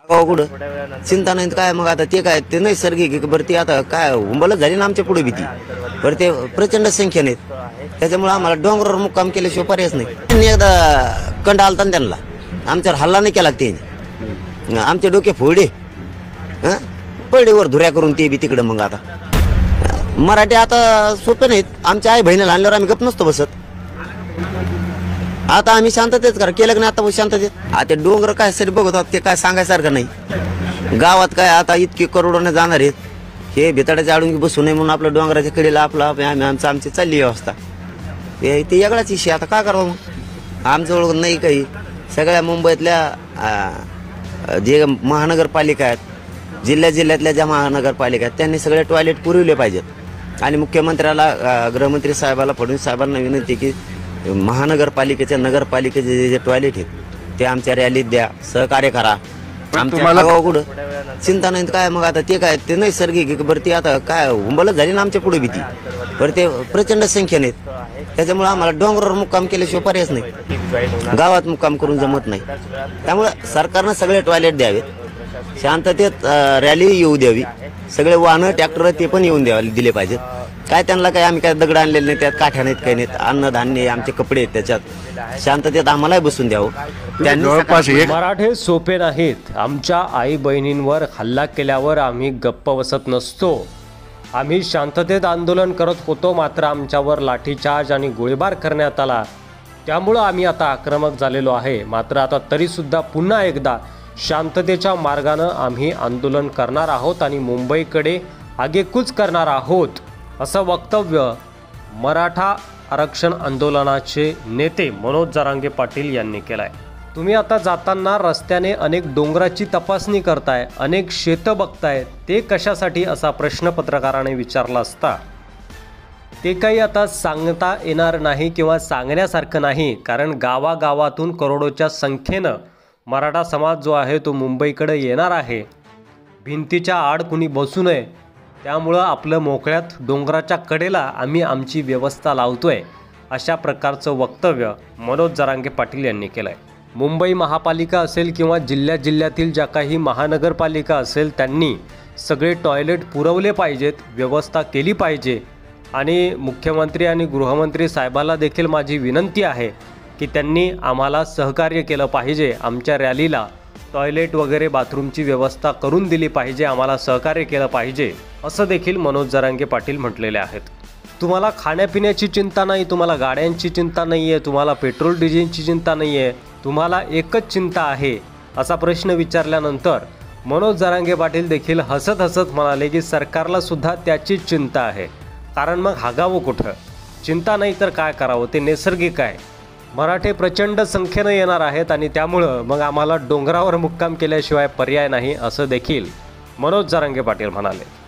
कुठं चिंता नाही काय मग आता ते काय ते नैसर्गिक बरं ते आता काय हुंबलच झाली ना आमच्या पुढे भीती बरं ते प्रचंड संख्येने त्याच्यामुळे आम्हाला डोंगरावर मुक्काम केल्याशिवाय पर्यायच नाही. त्यांनी एकदा कंड आलता ना त्यांना आमच्यावर हल्ला नाही केला त्यांनी आमचे डोके फोडे पडीवर धुऱ्या करून ते बी तिकडं. मग आता मराठी आता सोपे नाहीत. आमच्या आई बहिणीला आणल्यावर आम्ही गप नसतो बसत. आता आम्ही शांततेच करा केलं की नाही आता शांततेत. आता डोंगर काय साठी बघत आहोत ते काय सांगायसारखं नाही. गावात काय आता इतके करोडोने जाणार आहेत हे भिताडाच्या आडून बसू नये म्हणून आपल्या डोंगराच्या कडेला आपला आमची चालली व्यवस्था ते वेगळाच विषय. आता काय करावं मग आमच्याजवळ नाही काही. सगळ्या मुंबईतल्या जे महानगरपालिका आहेत जिल्ह्यातल्या ज्या महानगरपालिका आहेत त्यांनी सगळे टॉयलेट पुरवले पाहिजेत. आणि मुख्यमंत्र्याला गृहमंत्री साहेबाला फडणवीस साहेबांना विनंती की महानगरपालिकेच्या नगरपालिकेचे जे टॉयलेट आहेत ते आमच्या रॅलीत द्या सहकार्य करा. आमच्या कुठं चिंता नाही काय मग आता ते काय ते नैसर्गिक बरं ते आता काय हुंबलच झाली ना आमच्या पुढे भीती बरं ते प्रचंड संख्येने त्याच्यामुळे आम्हाला डोंगरावर मुक्काम केल्याशिवाय पर्यायच नाही. गावात मुक्काम करून जमत नाही. त्यामुळे सरकारनं सगळे टॉयलेट द्यावेत शांततेत रॅली येऊ द्यावी. सगळे वाहनं ट्रॅक्टर ते पण येऊन दिले पाहिजेत. काय त्यांना काय आम्ही काय दगड आणलेले नाही त्यात काठ्या नाहीत काही नाहीत अन्नधान्य आमचे कपडे आहेत त्याच्यात शांततेत आम्हालाही बसून द्यावं. त्यांनी मराठे सोपे नाहीत. आमच्या आई बहिणींवर हल्ला केल्यावर आम्ही गप्प बसत नसतो. आम्ही शांततेत आंदोलन करत होतो मात्र आमच्यावर लाठीचार्ज आणि गोळीबार करण्यात आला. त्यामुळं आम्ही आता आक्रमक झालेलो आहे. मात्र आता तरीसुद्धा पुन्हा एकदा शांततेच्या मार्गानं आम्ही आंदोलन करणार आहोत आणि मुंबईकडे आगेकूच करणार आहोत असं वक्तव्य मराठा आरक्षण आंदोलनाचे नेते मनोज जरांगे पाटील यांनी केलं आहे. तुम्ही आता जाताना रस्त्याने अनेक डोंगराची तपासणी करताय अनेक शेतं बघताय ते कशासाठी असा प्रश्न पत्रकाराने विचारला असता ते काही आता सांगता येणार नाही किंवा सांगण्यासारखं नाही. कारण गावागावातून करोडोच्या संख्येनं मराठा समाज जो आहे तो मुंबईकडे येणार आहे. भिंतीच्या आड कुणी बसू नये त्यामुळं आपलं मोकळ्यात डोंगराच्या कडेला आम्ही आमची व्यवस्था लावतोय अशा प्रकारचं वक्तव्य मनोज जरांगे पाटील यांनी केलं आहे. मुंबई महापालिका असेल किंवा जिल्ह्यातील ज्या काही महानगरपालिका असेल त्यांनी सगळे टॉयलेट पुरवले पाहिजेत व्यवस्था केली पाहिजे. आणि मुख्यमंत्री आणि गृहमंत्री साहेबाला देखील माझी विनंती आहे की त्यांनी आम्हाला सहकार्य केलं पाहिजे. आमच्या रॅलीला टॉयलेट वगैरे बाथरूमची व्यवस्था करून दिली पाहिजे. आम्हाला सहकार्य केलं पाहिजे असं देखील मनोज जरांगे पाटील म्हटलेले आहेत. तुम्हाला खाण्यापिण्याची चिंता नाही तुम्हाला गाड्यांची चिंता नाही आहे तुम्हाला पेट्रोल डिझेलची चिंता नाही आहे तुम्हाला एकच चिंता आहे असा प्रश्न विचारल्यानंतर मनोज जरांगे पाटील देखील हसत हसत म्हणाले की सरकारला सुद्धा त्याचीच चिंता आहे. कारण मग हागावं कुठं. चिंता नाही तर काय करावं ते नैसर्गिक आहे. मराठे प्रचंड संख्येनं येणार आहेत आणि त्यामुळं मग आम्हाला डोंगरावर मुक्काम केल्याशिवाय पर्याय नाही असं देखील मनोज जरांगे पाटील म्हणाले.